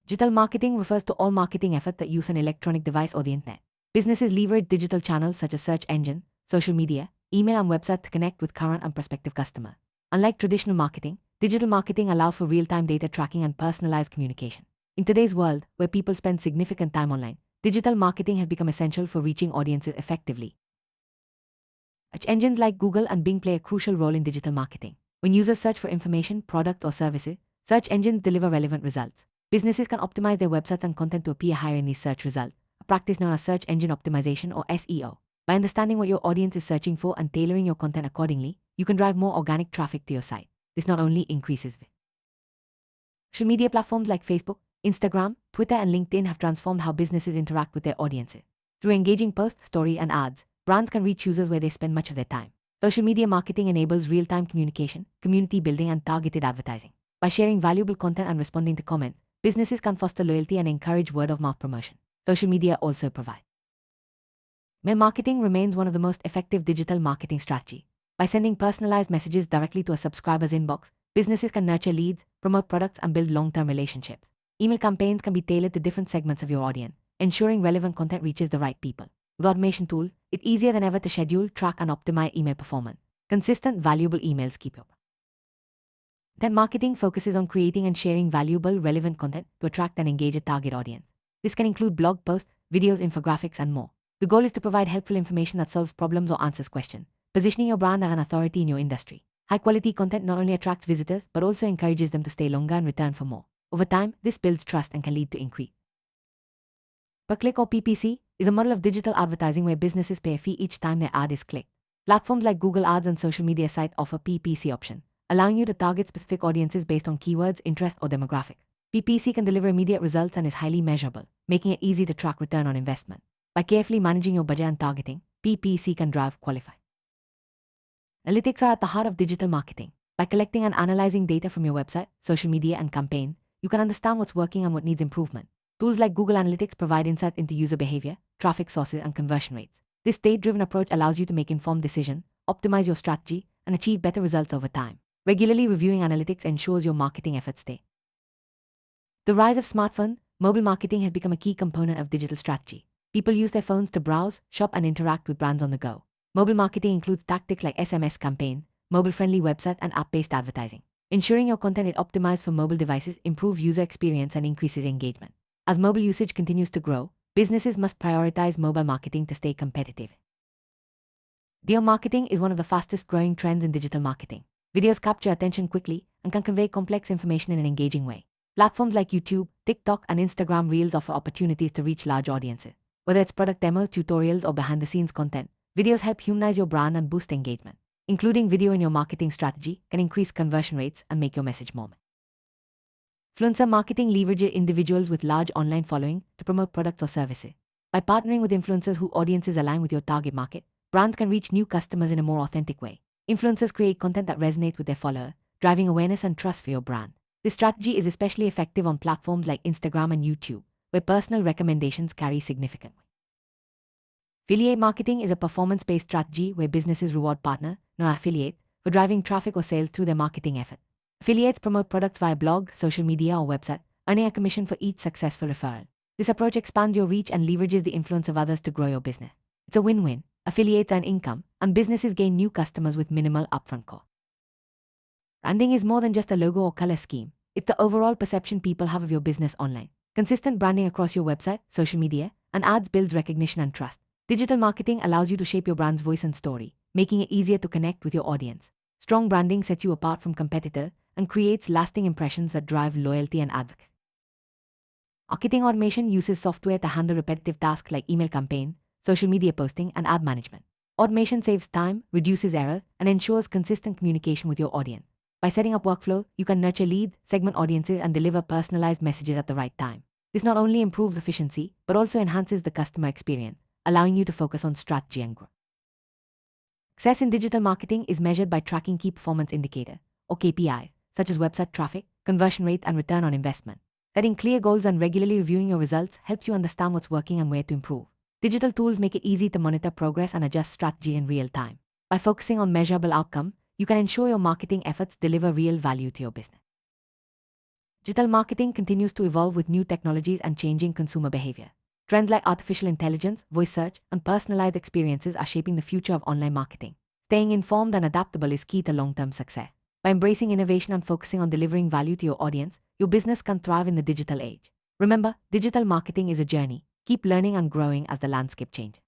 Digital marketing refers to all marketing efforts that use an electronic device or the internet. Businesses leverage digital channels such as search engine, social media, email and website to connect with current and prospective customers. Unlike traditional marketing, digital marketing allows for real-time data tracking and personalized communication. In today's world, where people spend significant time online, digital marketing has become essential for reaching audiences effectively. Search engines like Google and Bing play a crucial role in digital marketing. When users search for information, products, or services, search engines deliver relevant results. Businesses can optimize their websites and content to appear higher in these search results, a practice known as search engine optimization or SEO. By understanding what your audience is searching for and tailoring your content accordingly, you can drive more organic traffic to your site. This not only increases social media platforms like Facebook, Instagram, Twitter, and LinkedIn have transformed how businesses interact with their audiences. Through engaging posts, stories, and ads, brands can reach users where they spend much of their time. Social media marketing enables real-time communication, community building, and targeted advertising. By sharing valuable content and responding to comments, businesses can foster loyalty and encourage word-of-mouth promotion. Social media also provides. Mail marketing remains one of the most effective digital marketing strategies. By sending personalized messages directly to a subscriber's inbox, businesses can nurture leads, promote products, and build long-term relationships. Email campaigns can be tailored to different segments of your audience, ensuring relevant content reaches the right people. With automation tools, it's easier than ever to schedule, track, and optimize email performance. Consistent, valuable emails keep up. Content marketing focuses on creating and sharing valuable, relevant content to attract and engage a target audience. This can include blog posts, videos, infographics, and more. The goal is to provide helpful information that solves problems or answers questions, positioning your brand as an authority in your industry. High-quality content not only attracts visitors, but also encourages them to stay longer and return for more. Over time, this builds trust and can lead to increase. Per-click or PPC is a model of digital advertising where businesses pay a fee each time their ad is clicked. Platforms like Google Ads and social media sites offer PPC option, allowing you to target specific audiences based on keywords, interest, or demographics. PPC can deliver immediate results and is highly measurable, making it easy to track return on investment. By carefully managing your budget and targeting, PPC can drive qualified. Analytics are at the heart of digital marketing. By collecting and analyzing data from your website, social media, and campaign, you can understand what's working and what needs improvement. Tools like Google Analytics provide insight into user behavior, traffic sources, and conversion rates. This data-driven approach allows you to make informed decisions, optimize your strategy, and achieve better results over time. Regularly reviewing analytics ensures your marketing efforts stay. The rise of smartphone, mobile marketing has become a key component of digital strategy. People use their phones to browse, shop, and interact with brands on the go. Mobile marketing includes tactics like SMS campaign, mobile-friendly website, and app-based advertising. Ensuring your content is optimized for mobile devices improves user experience and increases engagement. As mobile usage continues to grow, businesses must prioritize mobile marketing to stay competitive. Video marketing is one of the fastest-growing trends in digital marketing. Videos capture attention quickly and can convey complex information in an engaging way. Platforms like YouTube, TikTok, and Instagram Reels offer opportunities to reach large audiences. Whether it's product demos, tutorials, or behind-the-scenes content, videos help humanize your brand and boost engagement. Including video in your marketing strategy can increase conversion rates and make your message more. Influencer marketing leverages individuals with large online following to promote products or services. By partnering with influencers whose audiences align with your target market, brands can reach new customers in a more authentic way. Influencers create content that resonates with their followers, driving awareness and trust for your brand. This strategy is especially effective on platforms like Instagram and YouTube, where personal recommendations carry significant weight. Affiliate marketing is a performance-based strategy where businesses reward partners, not affiliates, for driving traffic or sales through their marketing efforts. Affiliates promote products via blog, social media, or website, earning a commission for each successful referral. This approach expands your reach and leverages the influence of others to grow your business. It's a win-win. Affiliates earn income, and businesses gain new customers with minimal upfront cost. Branding is more than just a logo or color scheme. It's the overall perception people have of your business online. Consistent branding across your website, social media, and ads builds recognition and trust. Digital marketing allows you to shape your brand's voice and story, making it easier to connect with your audience. Strong branding sets you apart from competitors and creates lasting impressions that drive loyalty and advocacy. Marketing automation uses software to handle repetitive tasks like email campaign, social media posting, and ad management. Automation saves time, reduces error, and ensures consistent communication with your audience. By setting up workflow, you can nurture leads, segment audiences, and deliver personalized messages at the right time. This not only improves efficiency, but also enhances the customer experience, allowing you to focus on strategy and growth. Success in digital marketing is measured by tracking key performance indicators, or KPIs, such as website traffic, conversion rate, and return on investment. Setting clear goals and regularly reviewing your results helps you understand what's working and where to improve. Digital tools make it easy to monitor progress and adjust strategy in real time. By focusing on measurable outcomes, you can ensure your marketing efforts deliver real value to your business. Digital marketing continues to evolve with new technologies and changing consumer behavior. Trends like artificial intelligence, voice search, and personalized experiences are shaping the future of online marketing. Staying informed and adaptable is key to long-term success. By embracing innovation and focusing on delivering value to your audience, your business can thrive in the digital age. Remember, digital marketing is a journey. Keep learning and growing as the landscape changes.